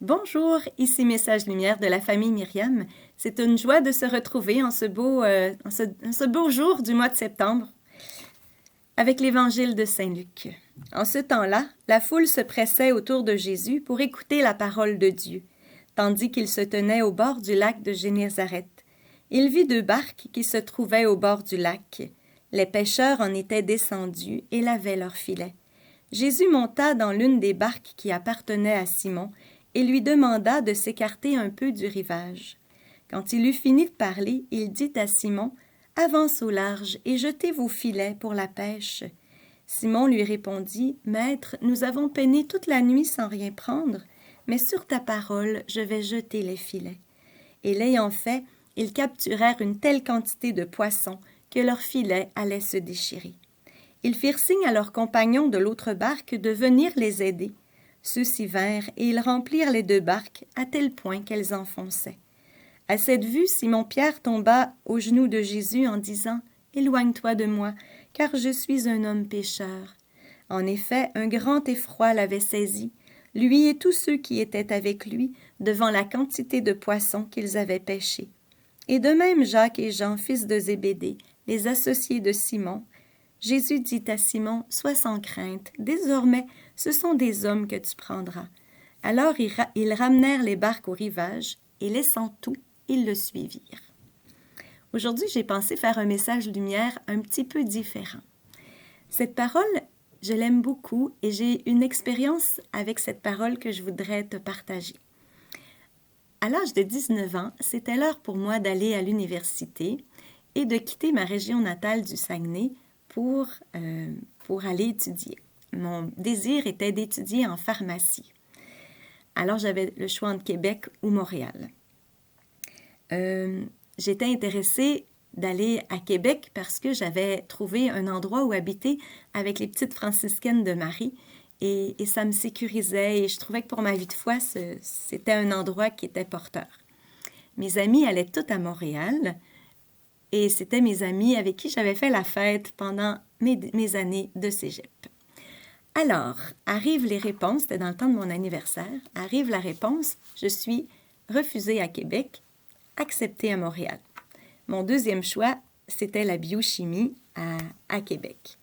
Bonjour, ici Message Lumière de la famille Myriam. C'est une joie de se retrouver en ce beau jour du mois de septembre avec l'Évangile de Saint Luc. En ce temps-là, la foule se pressait autour de Jésus pour écouter la parole de Dieu, tandis qu'il se tenait au bord du lac de Génézareth. Il vit 2 barques qui se trouvaient au bord du lac. Les pêcheurs en étaient descendus et lavaient leurs filets. Jésus monta dans l'une des barques qui appartenait à Simon et lui demanda de s'écarter un peu du rivage. Quand il eut fini de parler, il dit à Simon, « Avance au large et jetez vos filets pour la pêche. » Simon lui répondit, « Maître, nous avons peiné toute la nuit sans rien prendre, mais sur ta parole, je vais jeter les filets. » Et l'ayant fait, ils capturèrent une telle quantité de poissons que leurs filets allaient se déchirer. Ils firent signe à leurs compagnons de l'autre barque de venir les aider. Ceux-ci vinrent, et ils remplirent les 2 barques, à tel point qu'elles enfonçaient. À cette vue, Simon-Pierre tomba aux genoux de Jésus en disant, « Éloigne-toi de moi, car je suis un homme pécheur. » En effet, un grand effroi l'avait saisi, lui et tous ceux qui étaient avec lui, devant la quantité de poissons qu'ils avaient pêchés. Et de même Jacques et Jean, fils de Zébédée, les associés de Simon. Jésus dit à Simon, « Sois sans crainte, désormais ce sont des hommes que tu prendras. » Alors ils ramenèrent les barques au rivage, et laissant tout, ils le suivirent. Aujourd'hui, j'ai pensé faire un message lumière un petit peu différent. Cette parole, je l'aime beaucoup et j'ai une expérience avec cette parole que je voudrais te partager. À l'âge de 19 ans, c'était l'heure pour moi d'aller à l'université et de quitter ma région natale du Saguenay pour aller étudier. Mon désir était d'étudier en pharmacie. Alors, j'avais le choix entre Québec ou Montréal. J'étais intéressée d'aller à Québec parce que j'avais trouvé un endroit où habiter avec les petites franciscaines de Marie et ça me sécurisait et je trouvais que pour ma vie de foi, c'était un endroit qui était porteur. Mes amis allaient toutes à Montréal et c'était mes amis avec qui j'avais fait la fête pendant mes années de cégep. Alors, arrivent les réponses, c'était dans le temps de mon anniversaire, arrive la réponse, je suis refusée à Québec, acceptée à Montréal. Mon deuxième choix, c'était la biochimie à Québec.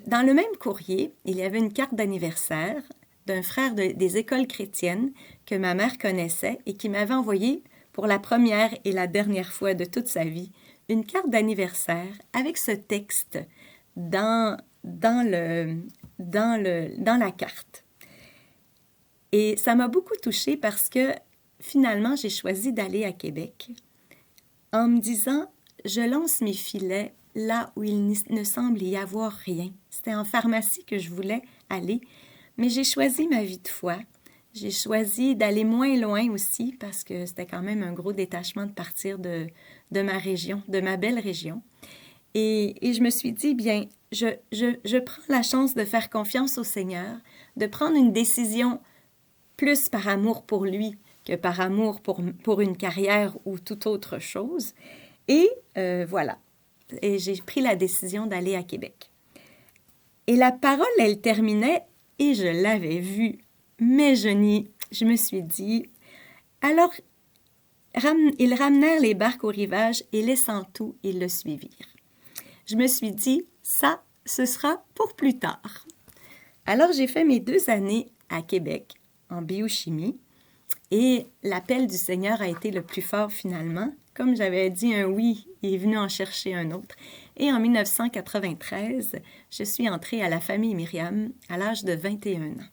Dans le même courrier, il y avait une carte d'anniversaire d'un frère des écoles chrétiennes que ma mère connaissait et qui m'avait envoyé pour la première et la dernière fois de toute sa vie une carte d'anniversaire avec ce texte dans la carte. Et ça m'a beaucoup touchée parce que finalement, j'ai choisi d'aller à Québec en me disant, je lance mes filets là où il ne semble y avoir rien. C'était en pharmacie que je voulais aller, mais j'ai choisi ma vie de foi. J'ai choisi d'aller moins loin aussi parce que c'était quand même un gros détachement de partir de ma région, de ma belle région. Et je me suis dit, bien, je prends la chance de faire confiance au Seigneur, de prendre une décision plus par amour pour lui que par amour pour une carrière ou toute autre chose. Et voilà. Et j'ai pris la décision d'aller à Québec. Et la parole, elle terminait et je l'avais vue. Mais je me suis dit, alors, ils ramenèrent les barques au rivage et laissant tout, ils le suivirent. Je me suis dit, ça, ce sera pour plus tard. Alors, j'ai fait mes 2 années à Québec en biochimie et l'appel du Seigneur a été le plus fort finalement. Comme j'avais dit un oui, il est venu en chercher un autre. Et en 1993, je suis entrée à la famille Myriam à l'âge de 21 ans.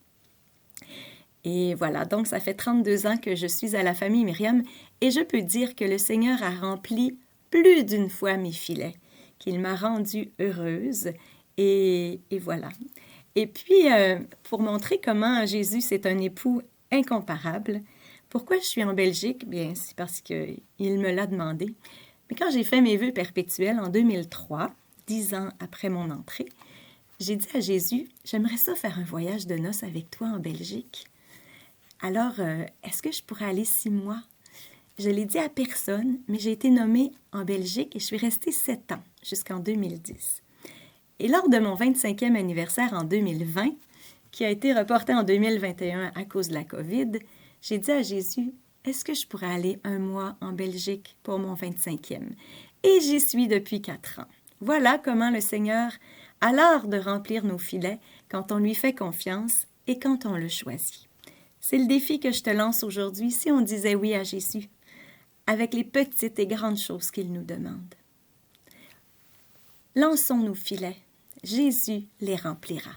Et voilà, donc ça fait 32 ans que je suis à la famille Myriam et je peux dire que le Seigneur a rempli plus d'une fois mes filets, qu'il m'a rendue heureuse et voilà. Et puis, pour montrer comment Jésus, c'est un époux incomparable, pourquoi je suis en Belgique? Bien, c'est parce qu'il me l'a demandé. Mais quand j'ai fait mes vœux perpétuels en 2003, 10 ans après mon entrée, j'ai dit à Jésus, j'aimerais ça faire un voyage de noces avec toi en Belgique. Alors, est-ce que je pourrais aller 6 mois? Je l'ai dit à personne, mais j'ai été nommée en Belgique et je suis restée 7 ans, jusqu'en 2010. Et lors de mon 25e anniversaire en 2020, qui a été reporté en 2021 à cause de la COVID, j'ai dit à Jésus, est-ce que je pourrais aller 1 mois en Belgique pour mon 25e? Et j'y suis depuis 4 ans. Voilà comment le Seigneur a l'art de remplir nos filets quand on lui fait confiance et quand on le choisit. C'est le défi que je te lance aujourd'hui si on disait oui à Jésus, avec les petites et grandes choses qu'il nous demande. Lançons nos filets. Jésus les remplira.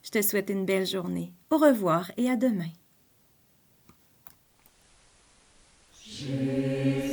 Je te souhaite une belle journée. Au revoir et à demain. Jésus.